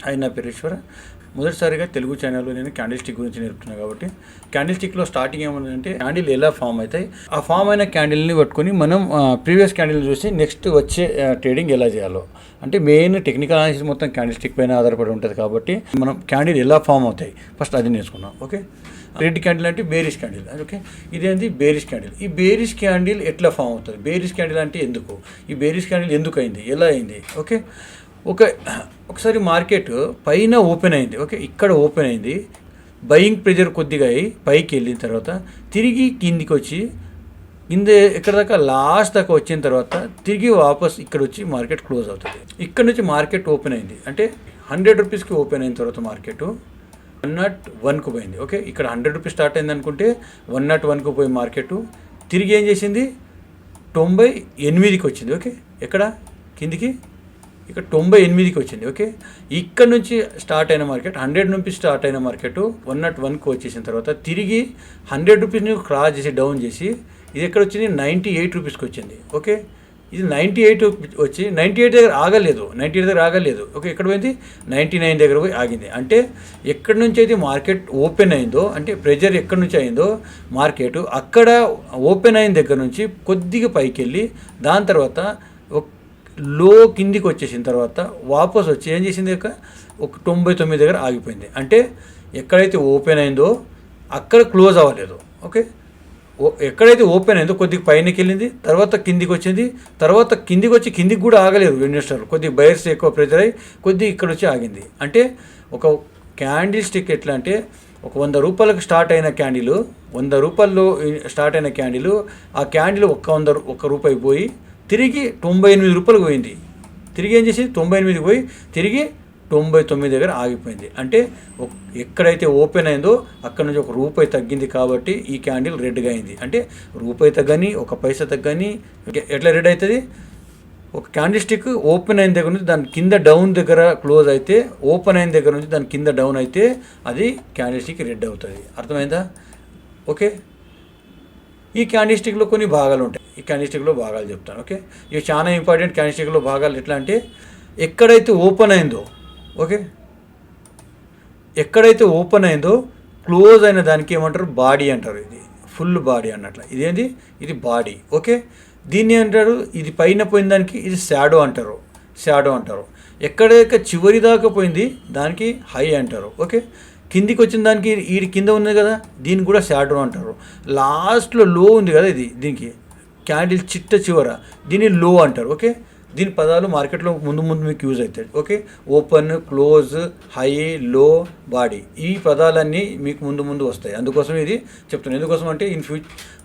Hi, నా పేరు ఈశ్వర. మొదటిసారిగా తెలుగు ఛానల్లో నేను క్యాండిల్ స్టిక్ గురించి నేర్పుతున్నాను. కాబట్టి క్యాండిల్ స్టిక్లో స్టార్టింగ్ ఏముందంటే క్యాండిల్ ఎలా ఫామ్ అవుతాయి, ఆ ఫామ్ అయిన క్యాండిల్ని పట్టుకొని మనం ప్రీవియస్ క్యాండిల్ చూసి నెక్స్ట్ వచ్చే ట్రేడింగ్ ఎలా చేయాలో, అంటే మెయిన్ టెక్నికల్ అనాలిసిస్ మొత్తం క్యాండిల్ స్టిక్ పైన ఆధారపడి ఉంటుంది. కాబట్టి మనం క్యాండిల్ ఎలా ఫామ్ అవుతాయి ఫస్ట్ అది నేర్చుకున్నాం. ఓకే, రెడ్ క్యాండిల్ అంటే బేరిష్ క్యాండిల్. ఓకే, ఇదేంటి బేరిష్ క్యాండిల్. ఈ బేరిష్ క్యాండిల్ ఎట్లా ఫామ్ అవుతుంది, బేరిష్ క్యాండిల్ అంటే ఎందుకు, ఈ బేరిష్ క్యాండిల్ ఎందుకు అయింది, ఎలా అయింది. ఓకే, ఒకసారి మార్కెట్ పైన ఓపెన్ అయింది. ఓకే, ఇక్కడ ఓపెన్ అయింది, బయింగ్ ప్రెజర్ కొద్దిగా అయ్యి పైకి వెళ్ళిన తర్వాత తిరిగి కిందికి వచ్చి ఇక్కడ దాకా లాస్ట్ దాకా వచ్చిన తర్వాత తిరిగి వాపస్ ఇక్కడ వచ్చి మార్కెట్ క్లోజ్ అవుతుంది. ఇక్కడ నుంచి మార్కెట్ ఓపెన్ అయింది అంటే 100 రూపీస్కి ఓపెన్ అయిన తర్వాత మార్కెట్ 101కు పోయింది. ఓకే, ఇక్కడ 100 రూపీస్ స్టార్ట్ అయింది అనుకుంటే 101కు పోయి మార్కెట్ తిరిగి ఏం చేసింది, 98కి వచ్చింది. ఓకే, ఎక్కడ కిందికి ఇక్కడ 98కి వచ్చింది. ఓకే, ఇక్కడ నుంచి స్టార్ట్ అయిన మార్కెట్ 100 నుంచి స్టార్ట్ అయిన మార్కెట్ 101కి వచ్చేసిన తర్వాత తిరిగి 100 రూపీస్ని క్రాస్ చేసి డౌన్ చేసి ఇది ఎక్కడ వచ్చింది, 98 రూపీస్కి వచ్చింది. ఓకే, ఇది 98 వచ్చి 98 దగ్గర ఆగలేదు, 98 దగ్గర ఆగలేదు. ఓకే, ఎక్కడ పోయింది, 99 దగ్గర పోయి ఆగింది. అంటే ఎక్కడి నుంచి అయితే మార్కెట్ ఓపెన్ అయిందో, అంటే ప్రెజర్ ఎక్కడి నుంచి అయిందో మార్కెట్ అక్కడ ఓపెన్ అయిన దగ్గర నుంచి కొద్దిగా పైకి వెళ్ళి దాని తర్వాత లో కిందికి వచ్చేసిన తర్వాత వాపస్ వచ్చి ఏం చేసింది, ఒక 99 దగ్గర ఆగిపోయింది. అంటే ఎక్కడైతే ఓపెన్ అయిందో అక్కడ క్లోజ్ అవ్వలేదు. ఓకే, ఎక్కడైతే ఓపెన్ అయిందో కొద్దిగా పైనకి వెళ్ళింది, తర్వాత కిందికి వచ్చింది, తర్వాత కిందికి వచ్చి కిందికి కూడా ఆగలేదు ఇన్వెస్టర్లు, కొద్దిగా బయర్స్ ఎక్కువ ప్రెజర్ అయ్యి కొద్దిగా ఇక్కడ వచ్చి ఆగింది. అంటే ఒక క్యాండిల్ స్టిక్ ఎట్లా అంటే ఒక 100 రూపాయలకు స్టార్ట్ అయిన క్యాండిల్, 100 రూపాయల్లో స్టార్ట్ అయిన క్యాండిల్, ఆ క్యాండిల్ ఒక్క రూపాయి పోయి తిరిగి 98 రూపాయలకు పోయింది. తిరిగి ఏం చేసింది, 98కి పోయి తిరిగి 99 దగ్గర ఆగిపోయింది. అంటే ఎక్కడైతే ఓపెన్ అయిందో అక్కడ నుంచి ఒక రూపాయి తగ్గింది కాబట్టి ఈ క్యాండిల్ రెడ్గా అయింది. అంటే రూపాయి తగ్గని, ఒక పైసా తగ్గని ఎట్లా రెడ్ అవుతుంది, ఒక క్యాండిల్ స్టిక్ ఓపెన్ అయిన దగ్గర నుంచి దాని కింద డౌన్ దగ్గర క్లోజ్ అయితే, ఓపెన్ అయిన దగ్గర నుంచి దాని కింద డౌన్ అయితే అది క్యాండిల్ స్టిక్ రెడ్ అవుతుంది. అర్థమైందా? ఓకే, ఈ క్యాండిల్ స్టిక్లో కొన్ని భాగాలు ఉంటాయి, ఈ క్యాండిల్ స్టిక్లో భాగాలు చెప్తాను. ఓకే, ఇవి చాలా ఇంపార్టెంట్. క్యాండిల్ స్టిక్లో భాగాలు ఎట్లా అంటే ఎక్కడైతే ఓపెన్ అయిందో, ఓకే, ఎక్కడైతే ఓపెన్ అయిందో క్లోజ్ అయిన దానికి ఏమంటారు, బాడీ అంటారు. ఇది ఫుల్ బాడీ అన్నట్లు. ఇదేంటి, ఇది బాడీ. ఓకే, దీన్ని అంటారు, ఇది పైన పోయిన దానికి ఇది షాడో అంటారు, షాడో అంటారు. ఎక్కడైతే చివరి దాకా పోయింది దానికి హై అంటారు. ఓకే, కిందికి వచ్చిన దానికి ఈ కింద ఉంది కదా దీన్ని కూడా షాడో అంటారు. లాస్ట్లో లో ఉంది కదా ఇది, దీనికి క్యాండిల్ చివర దీన్ని లో అంటారు. ఓకే, దీని పదాలు మార్కెట్లో ముందు మీకు యూజ్ అవుతాయి. ఓకే, ఓపెన్, క్లోజ్, హై, లో, బాడీ, ఈ పదాలన్నీ మీకు ముందు వస్తాయి. అందుకోసం ఇది చెప్తున్నాను. ఎందుకోసం అంటే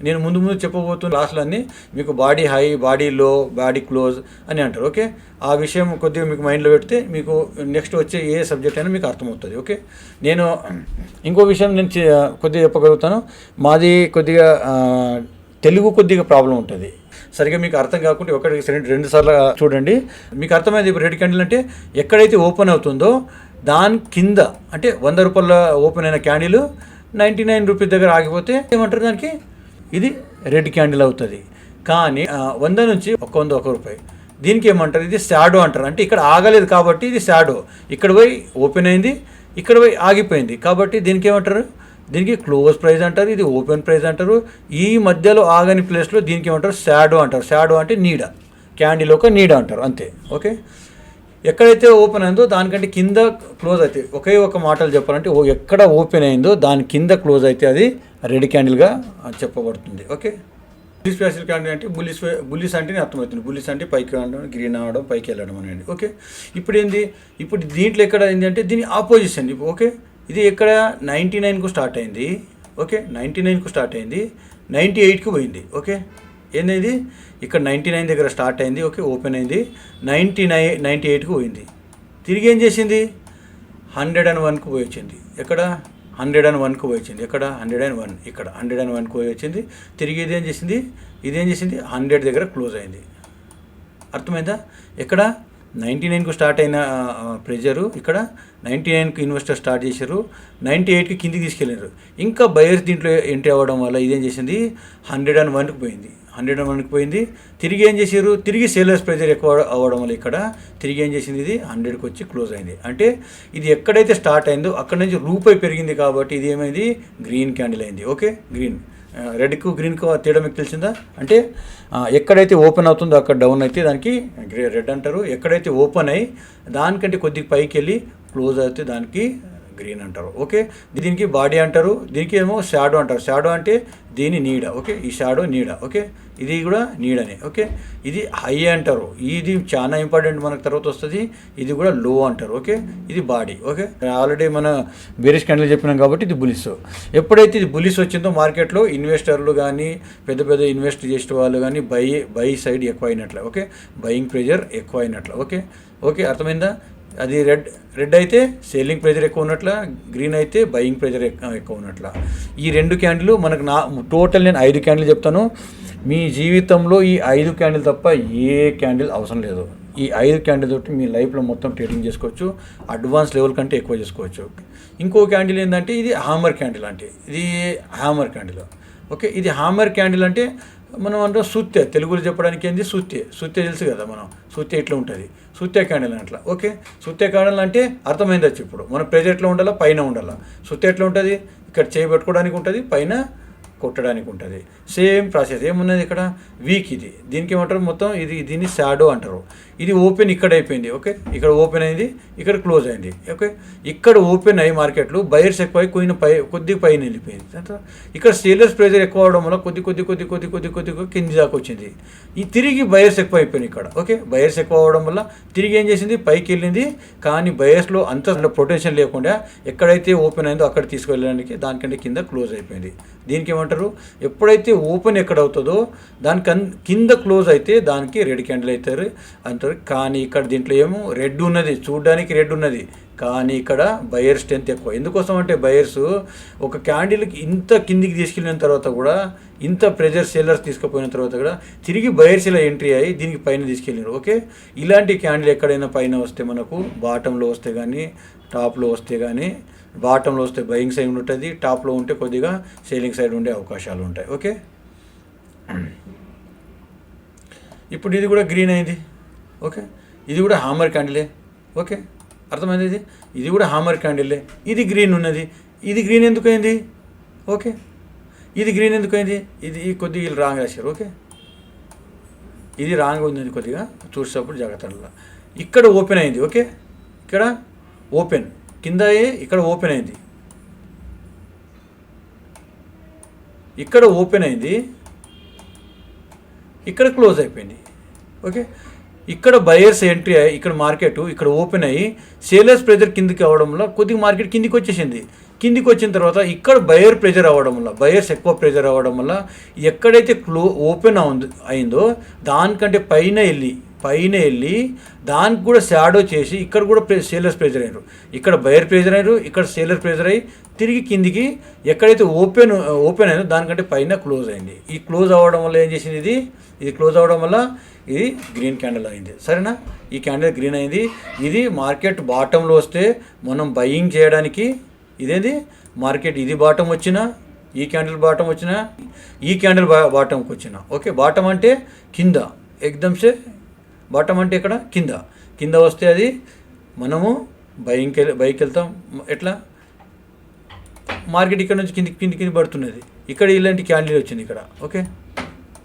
నేను ముందు చెప్పబోతున్న క్లాసులన్నీ మీకు బాడీ హై, బాడీ లో, బాడీ క్లోజ్ అని అంటారు. ఓకే, ఆ విషయం కొద్దిగా మీకు మైండ్లో పెడితే మీకు నెక్స్ట్ వచ్చే ఏ సబ్జెక్ట్ అయినా మీకు అర్థమవుతుంది. ఓకే, నేను ఇంకో విషయం నేను కొద్దిగా చెప్పగలుగుతాను. మాది కొద్దిగా తెలుగు కొద్దిగా ప్రాబ్లం ఉంటుంది, సరిగ్గా మీకు అర్థం కాకుండా ఒకటి 2 సార్లు చూడండి, మీకు అర్థమైంది. ఇప్పుడు రెడ్ క్యాండిల్ అంటే ఎక్కడైతే ఓపెన్ అవుతుందో దాని కింద, అంటే 100 రూపాయల ఓపెన్ అయిన క్యాండిల్ 99 రూపీస్ దగ్గర ఆగిపోతే ఏమంటారు, దానికి ఇది రెడ్ క్యాండిల్ అవుతుంది. కానీ 100 నుంచి 100 రూపాయి, దీనికి ఏమంటారు, ఇది షాడో అంటారు. అంటే ఇక్కడ ఆగలేదు కాబట్టి ఇది షాడో. ఇక్కడ పోయి ఓపెన్ అయింది, ఇక్కడ పోయి ఆగిపోయింది కాబట్టి దీనికి ఏమంటారు, దీనికి క్లోజ్ ప్రైస్ అంటారు, ఇది ఓపెన్ ప్రైస్ అంటారు. ఈ మధ్యలో ఆగని ప్లేస్లో దీనికి ఏమంటారు, షాడో అంటారు. షాడో అంటే నీడ, క్యాండిల్ ఒక నీడ అంటారు, అంతే. ఓకే, ఎక్కడైతే ఓపెన్ అయిందో దానికంటే కింద క్లోజ్ అయితే, ఒకే ఒక మాటలు చెప్పాలంటే ఎక్కడ ఓపెన్ అయిందో దాని కింద క్లోజ్ అయితే అది రెడ్ క్యాండిల్గా చెప్పబడుతుంది. ఓకే, బుల్లిష్ ప్యాసివ్ క్యాండిల్ అంటే బుల్లిష్ అంటేనే అర్థమవుతుంది. బుల్లిష్ అంటే పైకి రావడం, గ్రీన్ అవ్వడం, పైకి వెళ్ళడం అనేది. ఓకే, ఇప్పుడు దీంట్లో ఎక్కడ అయింది అంటే దీని ఆపోజిషన్. ఓకే, ఇది ఎక్కడ 99కు స్టార్ట్ అయింది. ఓకే, 99కు స్టార్ట్ అయింది, 98కి పోయింది. ఓకే, ఏంది, ఇక్కడ 99 దగ్గర స్టార్ట్ అయింది. ఓకే, ఓపెన్ అయింది, 98కు పోయింది. తిరిగి ఏం చేసింది, 101కు పోయి వచ్చింది. ఎక్కడ 101కు పోయి వచ్చింది, ఎక్కడ 101, ఇక్కడ 101కు పోయి వచ్చింది. తిరిగి ఇదేం చేసింది, 100 దగ్గర క్లోజ్ అయింది. అర్థమైందా? ఎక్కడ 99కు స్టార్ట్ అయిన ప్రెజరు ఇక్కడ 99కి ఇన్వెస్టర్ స్టార్ట్ చేశారు, 98కి కిందికి తీసుకెళ్ళారు. ఇంకా బయర్స్ దీంట్లో ఎంట్రీ అవ్వడం వల్ల ఇదేం చేసింది, 101కి పోయింది. 101కి పోయింది. తిరిగి ఏం చేసారు, తిరిగి సేలర్స్ ప్రెజర్ ఎక్కువ అవ్వడం వల్ల ఇక్కడ తిరిగి ఏం చేసింది, ఇది 100కి వచ్చి క్లోజ్ అయింది. అంటే ఇది ఎక్కడైతే స్టార్ట్ అయిందో అక్కడ నుంచి రూపాయి పెరిగింది కాబట్టి ఇది ఏమైంది, గ్రీన్ క్యాండిల్ అయింది. Okay, green. రెడ్కు గ్రీన్కు తేడా మీకు తెలిసిందా? అంటే ఎక్కడైతే ఓపెన్ అవుతుందో అక్కడ డౌన్ అయితే దానికి రెడ్ అంటారు. ఎక్కడైతే ఓపెన్ అయ్యి దానికంటే కొద్దిగా పైకి వెళ్ళి క్లోజ్ అయితే దానికి గ్రీన్ అంటారు. ఓకే, దీనికి బాడీ అంటారు, దీనికి ఏమో షాడో అంటారు. షాడో అంటే దీని నీడ. ఓకే, ఈ షాడో నీడ. ఓకే, ఇది కూడా నీడనే. ఓకే, ఇది హై అంటారు. ఇది చాలా ఇంపార్టెంట్, మనకు తర్వాత వస్తుంది. ఇది కూడా లో అంటారు. ఓకే, ఇది బాడీ. ఓకే, ఆల్రెడీ మన బేరిష్ క్యాండిల్ చెప్పినాం కాబట్టి ఇది బులిస్. ఎప్పుడైతే ఇది బులిస్ వచ్చిందో మార్కెట్లో ఇన్వెస్టర్లు కానీ పెద్ద పెద్ద ఇన్వెస్ట్ చేసే వాళ్ళు కానీ బై సైడ్ ఎక్కువ అయినట్లే. ఓకే, బయింగ్ ప్రెజర్ ఎక్కువ అయినట్లే. ఓకే ఓకే, అర్థమైందా? అది రెడ్ అయితే సేలింగ్ ప్రెజర్ ఎక్కువ ఉన్నట్ల, గ్రీన్ అయితే బయింగ్ ప్రెజర్ ఎక్కువ ఉన్నట్ల. ఈ 2 క్యాండిల్ మనకు టోటల్ నేను 5 క్యాండిల్ చెప్తాను. మీ జీవితంలో ఈ 5 క్యాండిల్ తప్ప ఏ క్యాండిల్ అవసరం లేదు. ఈ 5 క్యాండిల్ తోటి మీ లైఫ్లో మొత్తం ట్రేడింగ్ చేసుకోవచ్చు, అడ్వాన్స్ లెవెల్ కంటే ఎక్కువ చేసుకోవచ్చు. ఇంకో క్యాండిల్ ఏంటంటే ఇది హామర్ క్యాండిల్. అంటే ఇది హామర్ క్యాండిల్. ఓకే, ఇది హామర్ క్యాండిల్ అంటే మనం అంటాం సుత్తే, తెలుగులో చెప్పడానికి ఏంది సుత్తే. సుత్తే తెలుసు కదా, మనం సుత్తే ఇట్లా ఉంటుంది, సుత్తే క్యాండిల్ అట్లా. ఓకే, సుత్తే క్యాండిల్ అంటే అర్థమైంది వచ్చి. ఇప్పుడు మన ప్రెజర్ ఎట్లా ఉండాలా, పైన ఉండాలా. సుత్తే ఎట్లా ఉంటుంది, ఇక్కడ చేయబెట్టుకోవడానికి ఉంటుంది, పైన కొట్టడానికి ఉంటుంది. సేమ్ ప్రాసెస్ ఏమున్నది ఇక్కడ. వీక్ ఇది, దీనికి ఏమంటారు మొత్తం ఇది, దీన్ని షాడో అంటారు. ఇది ఓపెన్ ఇక్కడ అయిపోయింది. ఓకే, ఇక్కడ ఓపెన్ అయింది, ఇక్కడ క్లోజ్ అయింది. ఓకే, ఇక్కడ ఓపెన్ అయ్యి మార్కెట్లు బయర్స్ ఎక్కువ కొద్దిగా పైన వెళ్ళిపోయింది. ఇక్కడ సేలర్స్ ప్రెజర్ ఎక్కువ అవడం వల్ల కొద్ది కింది దాకా వచ్చింది. ఈ తిరిగి బయర్స్ ఎక్కువ అయిపోయింది ఇక్కడ. ఓకే, బయర్స్ ఎక్కువ అవడం వల్ల తిరిగి ఏం చేసింది, పైకి వెళ్ళింది. కానీ బయర్స్లో అంత పొటెన్షియల్ లేకుండా ఎక్కడైతే ఓపెన్ అయిందో అక్కడ తీసుకువెళ్ళడానికి దానికంటే కింద క్లోజ్ అయిపోయింది. దీనికి ఏమంటారు, ఎప్పుడైతే ఓపెన్ ఎక్కడ అవుతుందో దానికి కింద క్లోజ్ అయితే దానికి రెడ్ క్యాండిల్ అవుతారు అంటారు. కానీ ఇక్కడ దీంట్లో ఏమో రెడ్ ఉన్నది, చూడడానికి రెడ్ ఉన్నది, కానీ ఇక్కడ బయర్ స్ట్రెంత్ ఎక్కువ. ఎందుకోసం అంటే బయర్స్ ఒక క్యాండిల్కి ఇంత కిందికి తీసుకెళ్ళిన తర్వాత కూడా, ఇంత ప్రెజర్ సేలర్స్ తీసుకుపోయిన తర్వాత కూడా తిరిగి బయర్స్ ఇలా ఎంట్రీ అయ్యి దీనికి పైన తీసుకెళ్ళారు. ఓకే, ఇలాంటి క్యాండిల్ ఎక్కడైనా పైన వస్తే మనకు బాటంలో వస్తే కానీ టాప్లో వస్తే కానీ, బాటంలో వస్తే బయింగ్ సైడ్ ఉంటుంది, టాప్లో ఉంటే కొద్దిగా సేలింగ్ సైడ్ ఉండే అవకాశాలు ఉంటాయి. ఓకే, ఇప్పుడు ఇది కూడా గ్రీన్ అయింది. ఓకే, ఇది కూడా హామర్ క్యాండిలే. ఓకే, అర్థమైంది. ఇది కూడా హామర్ క్యాండిలే. ఇది గ్రీన్ ఉన్నది, ఇది గ్రీన్ ఎందుకు అయింది? ఓకే, ఇది గ్రీన్ ఎందుకు అయింది? ఇది కొద్దిగా వీళ్ళు రాంగ్ రాశారు. ఓకే, ఇది రాంగ్ ఉంది, కొద్దిగా చూసేటప్పుడు జాగ్రత్తగా. ఇక్కడ ఓపెన్ అయింది. ఓకే, ఇక్కడ ఓపెన్ కింద ఇక్కడ ఓపెన్ అయింది, ఇక్కడ ఓపెన్ అయింది, ఇక్కడ క్లోజ్ అయిపోయింది. ఓకే, ఇక్కడ బయర్స్ ఎంట్రీ అయ్యి ఇక్కడ మార్కెట్ ఇక్కడ ఓపెన్ అయ్యి సేలర్స్ ప్రెజర్ కిందికి అవ్వడం వల్ల కొద్దిగా మార్కెట్ కిందికి వచ్చేసింది. కిందికి వచ్చిన తర్వాత ఇక్కడ బయర్ ప్రెజర్ అవ్వడం వల్ల, బయర్స్ ఎక్కువ ప్రెజర్ అవ్వడం వల్ల ఎక్కడైతే ఓపెన్ అయిందో దానికంటే పైన వెళ్ళి దానికి కూడా షాడో చేసి ఇక్కడ కూడా సేలర్స్ ప్రెజర్ అయ్యారు. ఇక్కడ బయర్ ప్రెజర్ అయ్యారు, ఇక్కడ సేలర్ ప్రెజర్ అయ్యి తిరిగి కిందికి ఎక్కడైతే ఓపెన్ అయిందో దానికంటే పైన క్లోజ్ అయింది. ఈ క్లోజ్ అవ్వడం వల్ల ఏం చేసింది, ఇది క్లోజ్ అవ్వడం వల్ల ఇది గ్రీన్ క్యాండిల్ అయింది. సరేనా, ఈ క్యాండిల్ గ్రీన్ అయింది. ఇది మార్కెట్ బాటంలో వస్తే మనం బయింగ్ చేయడానికి, ఇదేంది మార్కెట్ ఇది బాటం వచ్చినా, ఈ క్యాండిల్ బాటం వచ్చినా, ఈ క్యాండిల్ బాటంకి వచ్చినా. ఓకే, బాటం అంటే కింద, ఎగ్దమ్సే బాటం అంటే ఇక్కడ కింద వస్తే అది మనము బైక్ వెళ్తాం. ఎట్లా మార్కెట్ ఇక్కడ నుంచి కింది పడుతున్నది. ఇక్కడ ఇలాంటి క్యాండిల్ వచ్చింది ఇక్కడ. ఓకే,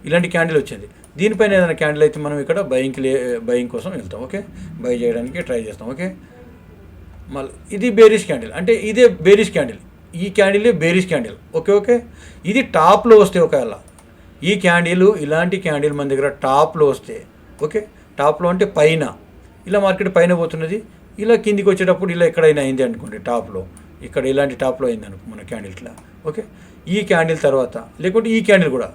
ఇలాంటి క్యాండిల్ వచ్చింది. దీనిపైన ఏదైనా క్యాండిల్ అయితే మనం ఇక్కడ బయింగ్ కోసం వెళ్తాం. ఓకే, బై చేయడానికి ట్రై చేస్తాం. ఓకే, మళ్ళీ ఇది బేరిష్ క్యాండిల్, అంటే ఇదే బేరిష్ క్యాండిల్, ఈ క్యాండిలే బేరిష్ క్యాండిల్. ఓకే, ఇది టాప్లో వస్తే ఒకవేళ ఈ క్యాండిల్, ఇలాంటి క్యాండిల్ మన దగ్గర టాప్లో వస్తే, ఓకే, టాప్లో అంటే పైన ఇలా మార్కెట్ పైన పోతున్నది, ఇలా కిందికి వచ్చేటప్పుడు ఇలా ఎక్కడైనా అయింది అనుకోండి, టాప్లో ఇక్కడ ఇలాంటి టాప్లో అయింది అనుకో మన క్యాండిల్ ఇట్లా. ఓకే, ఈ క్యాండిల్ తర్వాత లేకుంటే ఈ క్యాండిల్ కూడా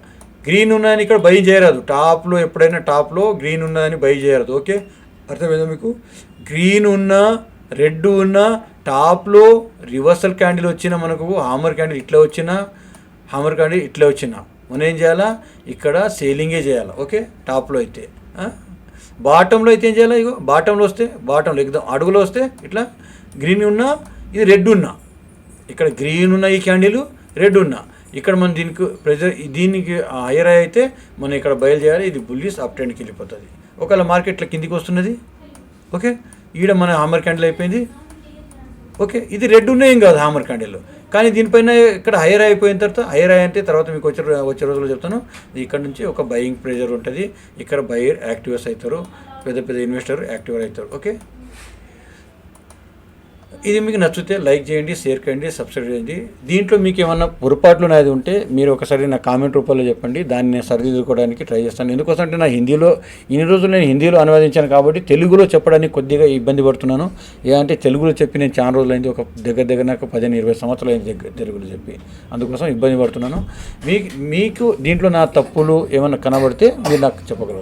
గ్రీన్ ఉన్నదని ఇక్కడ బై చేయరాదు. టాప్లో ఎప్పుడైనా టాప్లో గ్రీన్ ఉన్నదని బై చేయరాదు. ఓకే, అర్థమైందా మీకు? గ్రీన్ ఉన్న, రెడ్ ఉన్న, టాప్లో రివర్సల్ క్యాండిల్ వచ్చిన, మనకు హామర్ క్యాండిల్ ఇట్లా వచ్చినా, హామర్ క్యాండిల్ ఇట్లా వచ్చినా మనం ఏం చేయాలా, ఇక్కడ సేలింగే చేయాలి. ఓకే, టాప్లో అయితే. బాటంలో అయితే ఏం చేయాలి, ఇగో బాటంలో వస్తే, బాటంలో ఎగ్దాం అడుగులో వస్తే ఇట్లా గ్రీన్ ఉన్నా, ఇది రెడ్ ఉన్నా, ఇక్కడ గ్రీన్ ఉన్న ఈ క్యాండిల్, రెడ్ ఉన్నా, ఇక్కడ మనం దీనికి హైయర్ అయితే మనం ఇక్కడ బయలుదేరాలి. ఇది బుల్లిష్ అప్ ట్రెండ్కి వెళ్ళిపోతుంది. ఒకవేళ మార్కెట్లో కిందికి వస్తున్నది, ఓకే, ఈడ మన హామర్ క్యాండిల్ అయిపోయింది, ఓకే, ఇది రెడ్ ఉన్నాయేం కాదు హామర్ క్యాండిల్, కానీ దీనిపైన ఇక్కడ హైయర్ అయిపోయిన హైయర్ అంటే తర్వాత మీకు వచ్చే రోజుల్లో చెప్తాను. ఇక్కడ నుంచి ఒక బయింగ్ ప్రెజర్ ఉంటుంది. ఇక్కడ బయర్ యాక్టివర్స్ అవుతారు, పెద్ద ఇన్వెస్టర్ యాక్టివర్ అవుతారు. ఓకే, ఇది మీకు నచ్చితే లైక్ చేయండి, షేర్ చేయండి, సబ్స్క్రైబ్ చేయండి. దీంట్లో మీకు ఏమన్నా పొరపాట్లు నాది ఉంటే మీరు ఒకసారి నా కామెంట్ రూపంలో చెప్పండి, దాన్ని నేను సరిదిద్దుకోవడానికి ట్రై చేస్తాను. ఎందుకోసం అంటే నా ఇన్ని రోజులు నేను హిందీలో అనువదించాను కాబట్టి తెలుగులో చెప్పడానికి కొద్దిగా ఇబ్బంది పడుతున్నాను. అంటే తెలుగులో చెప్పి నేను చాలా రోజులు అయింది, ఒక దగ్గర నాకు 15-20 సంవత్సరాలు అయింది తెలుగులో చెప్పి, అందుకోసం ఇబ్బంది పడుతున్నాను. మీకు దీంట్లో నా తప్పులు ఏమన్నా కనబడితే మీరు నాకు చెప్పగలుగుతారు.